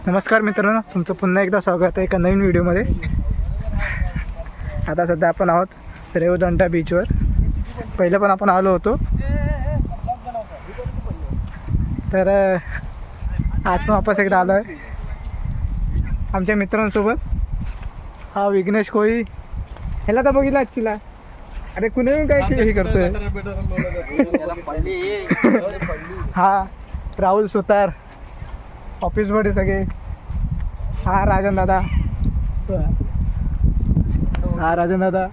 नमस्कार मित्रांनो, तुमचं पुन्हा एकदा स्वागत आहे एका नवीन व्हिडिओमध्ये। आता सध्या आपण आहोत रेवदंडा बीचवर। पहिलं पण आपण आलो होतो, तर आज पण वापस एकदा आलो आहे आमच्या मित्रांसोबत। हा विघ्नेश कोळी, ह्याला तर बघितला आजचीला। अरे कुणी काय हे करतोय हा राहुल सुतार ऑफिसमध्ये सगळे। हा राजन दादा, हा राजन दादा,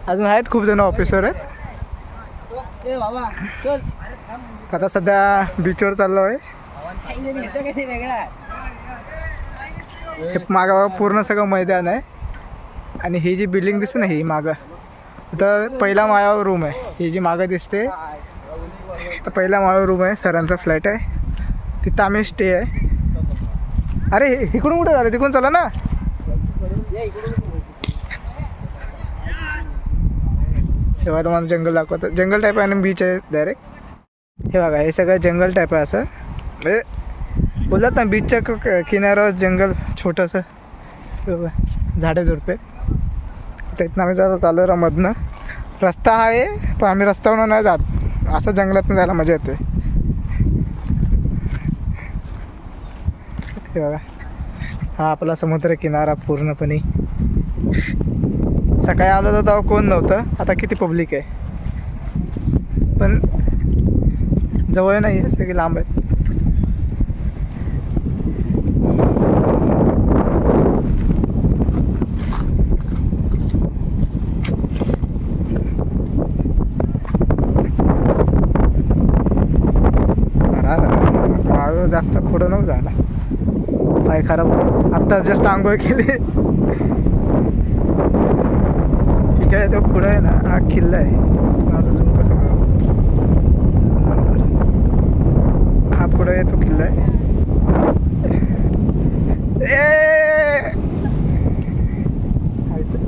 अजून आहेत खूप जण ऑफिसवर आहेत। आता सध्या बीचवर चाललो आहे। हे मागं पूर्ण सगळं मैदान आहे आणि ही जी बिल्डिंग दिसते ना, ही मागं तर पहिला माळ्यावर रूम आहे। ही जी मागं दिसते तर पहिला माळ्यावर रूम आहे, सरांचा फ्लॅट आहे, तिथं आम्ही स्टे आहे। अरे इकडून कुठे झालं, तिकडून चला ना। तेव्हा तुम्हाला जंगल दाखवतं, जंगल टाईप आहे आणि बीच आहे डायरेक्ट। हे बघा, हे सगळं जंगल टाईप आहे, असं म्हणजे बोलतात ना बीचच्या किनाऱ्यावर जंगल छोटंसं, झाडे झुडपे। तर इथनं आम्ही जरा चालू आहे मधनं। रस्ता आहे पण आम्ही रस्त्यावरून नाही जात, असं जंगलातून जायला मजा येते। हे बघा, हा आपला समुद्र किनारा पूर्णपणे। सकाळी आलो होतो तेव्हा कोण नव्हतं, आता किती पब्लिक आहे, पण जवळ नाही आहे, सगळे लांब आहेत। जास्त पुढं नको जायला, पाय खराब। आत्ता जस्ट आंघोळ केली। ठीक आहे, तो पुढं आहे ना, हा किल्ला आहे। अजून कसं हा पुढं आहे, तो किल्ला आहे।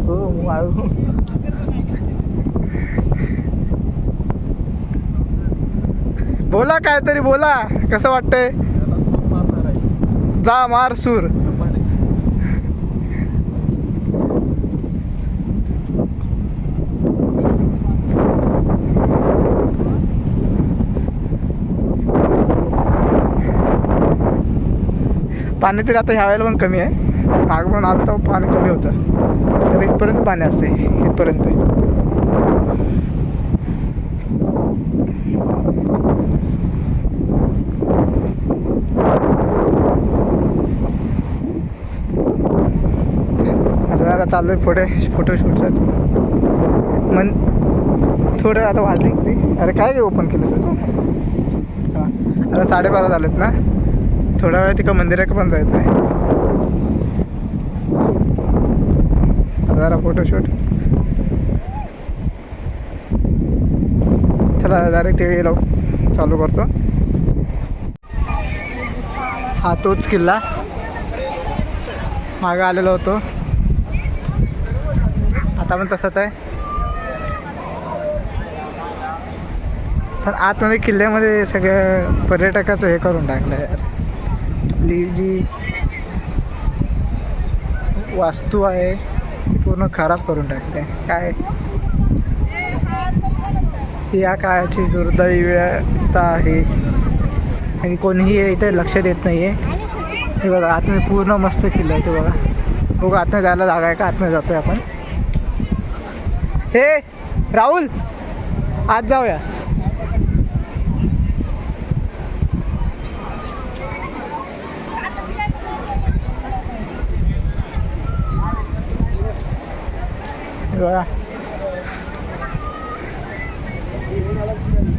हो बोला, काहीतरी बोला, कसं वाटतंय? जा मार सूर। पाणी तरी आता ह्या वेळेला पण कमी आहे, माग पण आलं तर पाणी कमी होतं, तर इथपर्यंत पाणी असते, इथपर्यंत। आता जरा चालू आहे पुढे फोटोशूटसाठी, मन थोडं आता वाजले किती। अरे काय ओपन केलं सर तू? हां, आता 12:30 झालेत ना, थोडा वेळ तिकडं मंदिराकडे पण जायचं आहे। आता जरा फोटोशूट, चला डायरेक्ट ते चालू करतो। हा तोच किल्ला, मागं आलेलो होतो, आता पण तसंच आहे। पण आतमध्ये किल्ल्यामध्ये सगळं पर्यटकाचं हे करून टाकलं यार। आपली जी वास्तू आहे ती पूर्ण खराब करून टाकते। काय या काळाची दुर्दैवता आहे आणि कोणीही इथे लक्ष देत नाही आहे। हे बघा, आतमध्ये पूर्ण मस्त किल्ला आहे, ते बघा। बघा आतमध्ये जायला जागा आहे का? आतमध्ये जातोय आपण। हे राहुल, आज जाऊया। बघा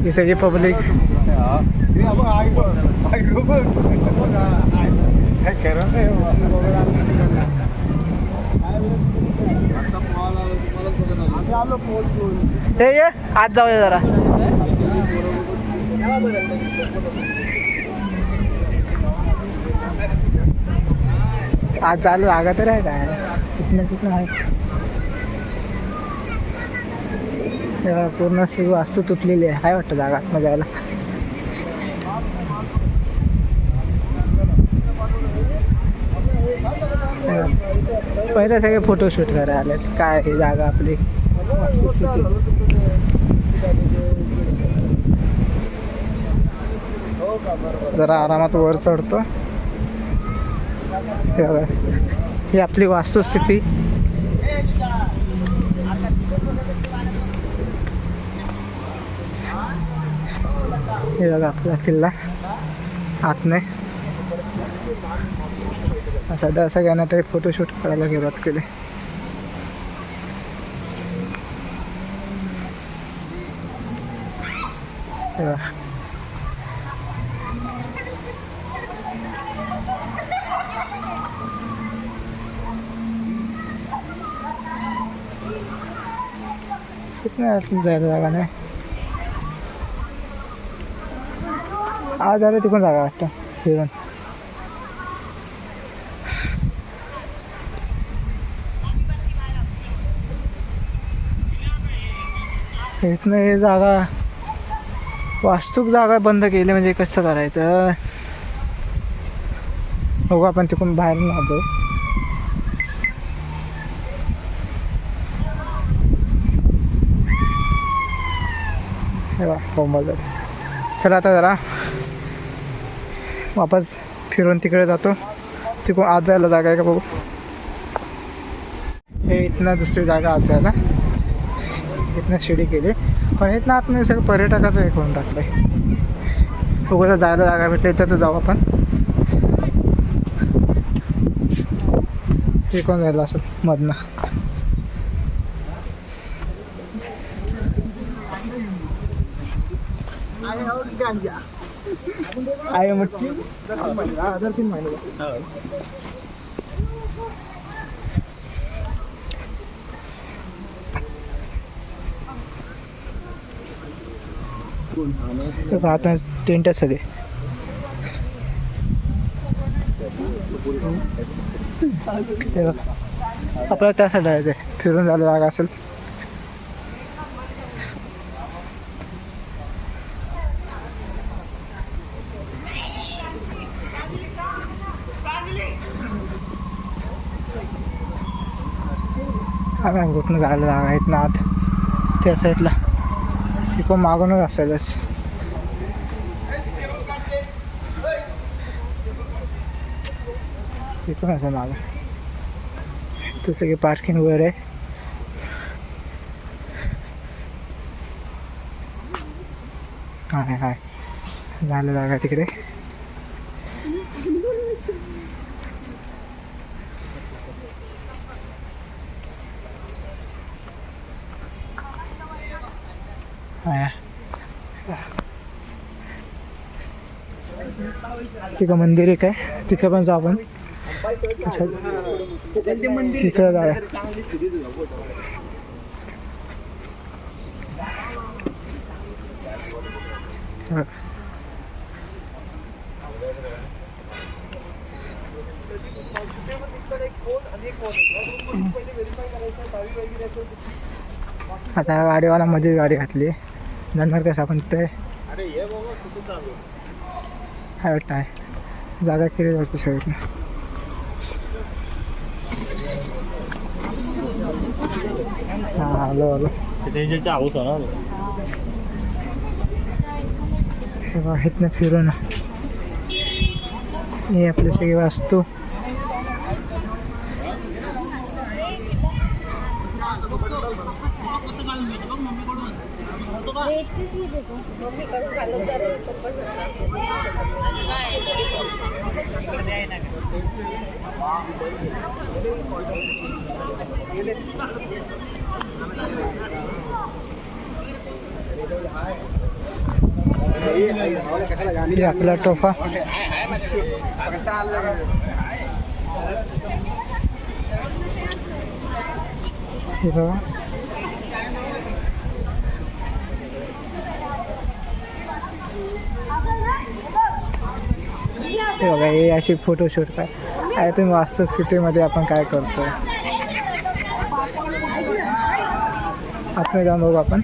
ही सगळी पब्लिक। हे ये आज जाऊया जरा। आज चालू जागा तर आहे काय, तिथनं आहे। पूर्ण अशी वास्तू तुटलेली आहे वाटतं जागा आतमध्ये जायला। पहिले सगळे फोटोशूट करायला आले. काय ही जागा आपली मस्त सिटी. जरा आरामात वर चढतो. हे बघा, ही आपली वास्तुस्थिती. हे बघा आपला किल्ला आतने. सध्या सगळ्यांना तरी फोटोशूट करायला सुरुवात केली. कितना जायला जागा नाही. आज आलं तिकडून जागा वाटतं फिरून. इथनं हे जागा वास्तूक जागा बंद केली म्हणजे कसं करायचं. बघू आपण तिकडून बाहेर ना जाऊ. हे बघा कोंबल. चला आता जरा वापस फिरून तिकडे जातो. तिकडून आत जायला जागा आहे का बघू. हे इथनं दुसरी जागा आत जायला. इथनं शिडी केली पण इथनं आतमध्ये सगळं पर्यटकाचं हे करून टाकलं आहे. बघू तर जायला जागा भेटली तर जाऊ आपण. हे कोण जायला असेल मधनं. आहे म्हटली आता टेंट सगळे. आपल्याला त्यासाठी जायचं आहे. फिरून झालं जागा असेल. कुठून जायला जागा आहेत ना आत त्या साईडला. तिकडून मागूनच असायलाच. तिकडून असं मागं तिथे सगळी पार्किंग वगैरे आहे. हाय हाय झालं जागा तिकडे. तिकडं मंदिर आहे काय तिकडं पण जाऊ आपण. तिकडं जाऊया. आता गाडीवाला मध्ये गाडी घातली. जाणार कसं आपण ते काय वाटतं आहे जागा केली जाते सगळं. हां आलो आलो. आहेत ना फिरून. हे आपले सगळे वास्तू. आपला टोफा. हे बघा हे अशी फोटोशूट काय आहे. तुम्ही वास्तविक स्थितीमध्ये आपण काय करतो आपण जाऊन बघू आपण.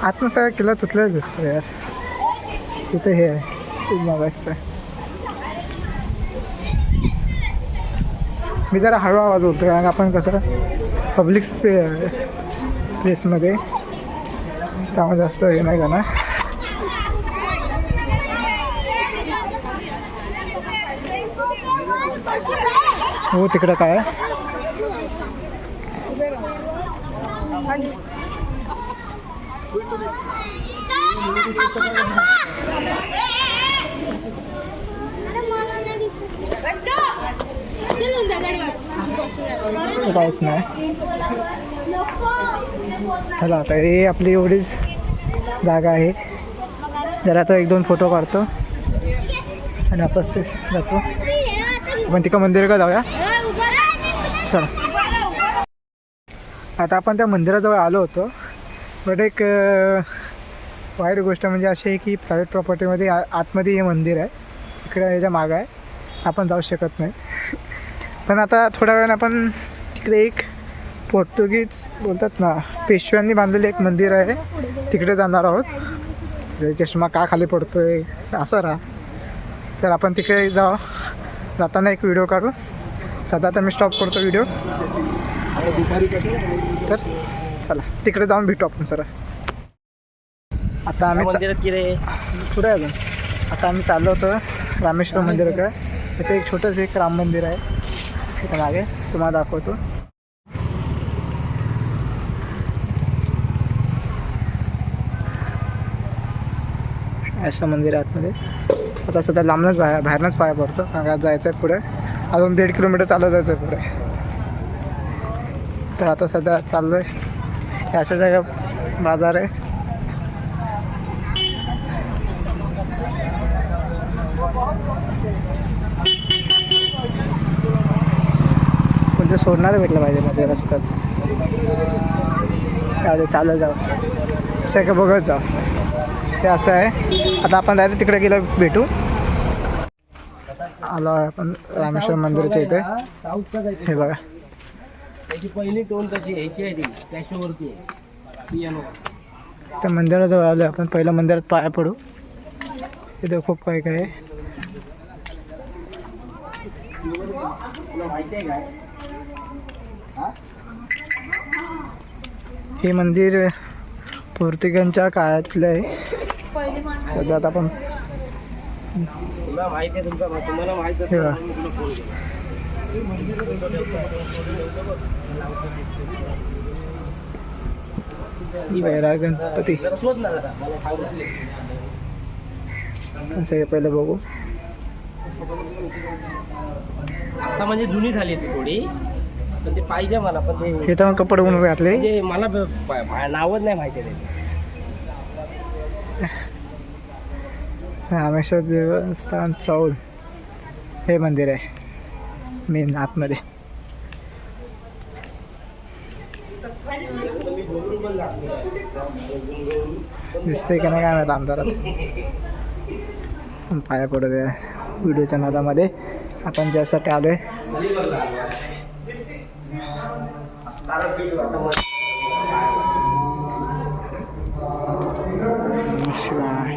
आतनं सगळं किल्ला तुटलेलं दिसतं यार. तिथे हे आहे खूप मागायचं. मी जरा हळू आवाज बोलतो कारण आपण कसं पब्लिक प्लेसमध्ये त्यामुळे जास्त हे नाही का ना. हो तिकडं काय आहे? काहीच नाही. चला आता हे आपली एवढीच जागा आहे. जरा आता 1-2 फोटो काढतो आणि आपण जातो. आपण तिकडं मंदिर का जाऊया. चला आता आपण त्या मंदिराजवळ आलो होतो. बट एक वाईट गोष्ट म्हणजे अशी आहे की प्रायव्हेट प्रॉपर्टीमध्ये आतमध्ये हे मंदिर आहे. इकडे याच्या मागं आहे. आपण जाऊ शकत नाही. पण आता थोड्या वेळाने आपण तिकडे एक पोर्तुगीज बोलतात ना पेशव्यांनी बांधलेलं एक मंदिर आहे तिकडे जाणार आहोत. चष्मा का खाली पडतोय असं राहा. तर आपण तिकडे जाताना एक व्हिडिओ काढू. सध्या तर मी स्टॉप करतो व्हिडिओ. तर चला तिकडे जाऊन भेटू आपण सर. आता आम्ही पुढे अजून आता आम्ही चाललो होतो रामेश्वर मंदिराकडे. इथे एक छोटंसं एक राम मंदिर आहे तिथं मागे तुम्हाला दाखवतो. असं मंदिर आहे आतमध्ये. आता सध्या लांबनच बाहेरनंच पाया पडतो कारण का जायचं आहे पुढे. अजून 1.5 किलोमीटर चालत जायचं आहे पुढे. तर आता सध्या चाललो आहे. अशा जागा बाजार आहे. कोणतं सोडणारं भेटलं पाहिजे मध्ये रस्त्यात. काय चालत जाऊ असं का बघत जाऊ. ते असं आहे. आता आपण डायरेक्ट तिकडे गेलं भेटू. आलो आहे आपण रामेश्वर मंदिराच्या इथे. हे बघा त्याची पहिली टोन कशी ह्याची आहे ती कॅशवरती पियानो. त्या मंदिराजवळ आलो आपण. पहिलं मंदिरात पाया पडू. इथे खूप काही काय आहे. माहिती आहे काय हे मंदिर पोर्तुगीजांच्या काळातलं आहे. सध्या आता आपण तुला माहिती आहे तुम्हाला माहिती हे बघा. बैराग गणपती असं हे पहिलं बघू. आता म्हणजे जुनी झाली ती थोडी पण ते पाहिजे मला. पण ते हे तर कपडे बनवून घातले. म्हणजे मला नावच नाही माहिती आहे. रामेश्वर देवस्थान चौल हे मंदिर आहे मेन आतमध्ये. दिसतंय का नाही काय माहिती अंधारात. पाया पडत आहे व्हिडिओच्या नादामध्ये. आपण ज्यासाठी आलोय शिवाय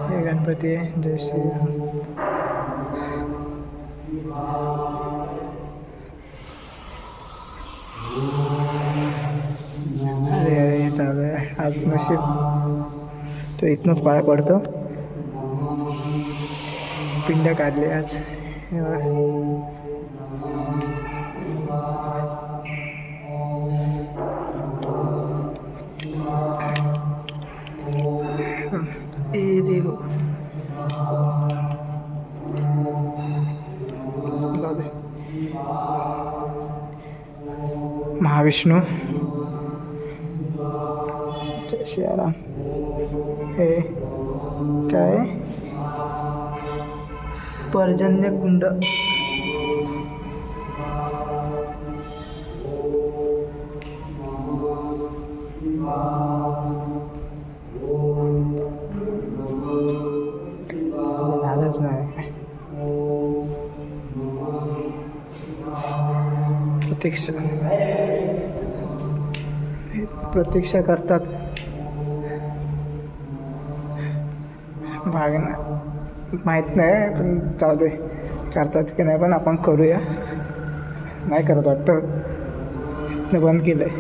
हे गणपती आहे. जय श्रीराम. अरे अरे चालू आहे आज नशीब तो इथनंच पाया पडतो. पिंड काढली आज. देव महाविष्णू जय सियाराम. हे काय पर्जन्य कुंड. झालंच नाही. प्रतीक्षा करतात. भागणं माहीत नाही पण जाऊ दे. चालतात की नाही पण आपण करूया. नाही करत वाटतं. बंद केलं आहे.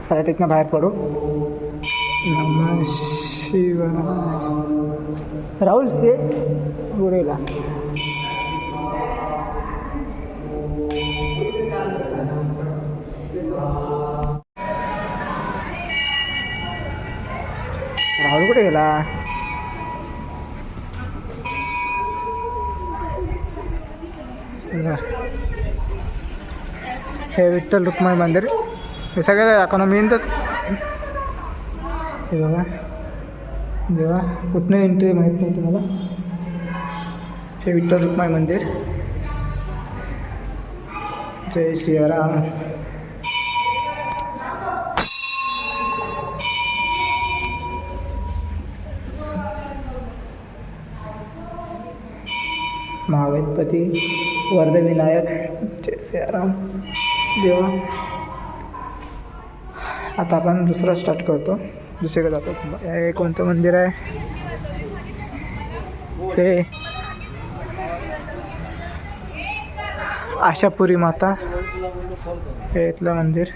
चला तिथनं बाहेर पडू. नमः शिवाय. राहुल हे उडेला. राहुल कुठे गेला? हे विठ्ठल रुक्माई मंदिर. हे सगळं दाखवणं मेन तर. हे बघा देवा कुठनं एंट्री माहीत नाही तुम्हाला. हे विठ्ठल रुक्माई मंदिर. जय सियाराम. महागणपती वरदविनायक. जय सियाराम देवा. आता आपण दुसरा स्टार्ट करतो. दुसरीकडे जातो. हे कोणतं मंदिर आहे? हे आशापुरी माता. हे इथलं मंदिर.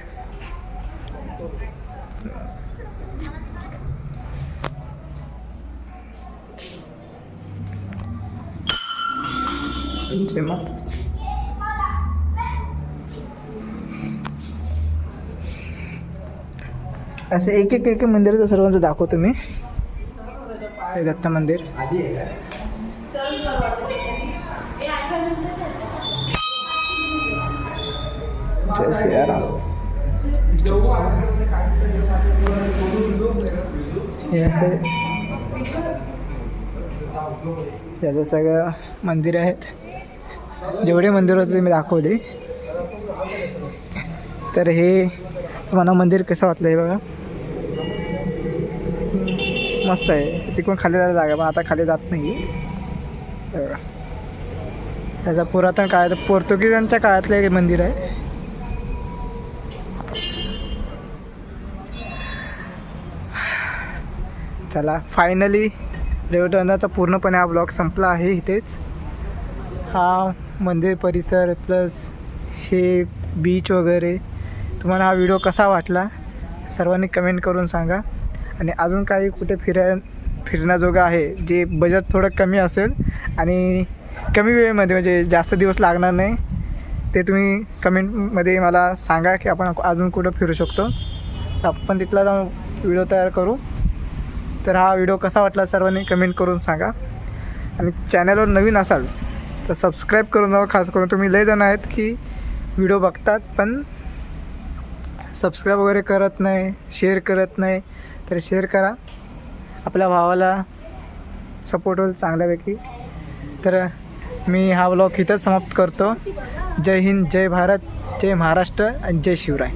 जय माता. असे एक एक एक मंदिराचं सर्वांचं दाखवतो मी. हे दत्त मंदिर. जय सियाराम. हे असे याचं सगळं मंदिर आहेत. जेवढे मंदिर होते मी दाखवले. तर हे तुम्हाला मंदिर कसं वाटलं हे बघा. मस्त आहे. तिकडून खाली जायला जागा पण आता खाली जात नाही. त्याचा पुरातन काळात पोर्तुगीजांच्या काळातलं एक मंदिर आहे. चला फायनली रेवदंडाचा पूर्णपणे हा ब्लॉग संपला आहे. इथेच हा मंदिर परिसर प्लस हे बीच वगैरे. तुम्हाला हा व्हिडिओ कसा वाटला सर्वांनी कमेंट करून सांगा. आणि अजून काही कुठे फिरण्याजोगं आहे जे बजेट थोडं कमी असेल आणि कमी वेळेमध्ये म्हणजे जास्त दिवस लागणार नाही ते तुम्ही कमेंटमध्ये मला सांगा की आपण अजून कुठं फिरू शकतो. तर आपण तिथला जाऊन व्हिडिओ तयार करू. तर हा व्हिडिओ कसा वाटला सर्वांनी कमेंट करून सांगा. आणि चॅनलवर नवीन असाल तर सबस्क्राईब करून जावं. खास करून तुम्ही लय जण आहेत की व्हिडिओ बघतात पण सबस्क्राईब वगैरे करत नाही, शेअर करत नाही. तर शेअर करा. आपल्या भावाला सपोर्ट होईल चांगल्यापैकी. तर मी हा व्लॉग इथंच समाप्त करतो. जय हिंद, जय भारत, जय महाराष्ट्र आणि जय शिवराय.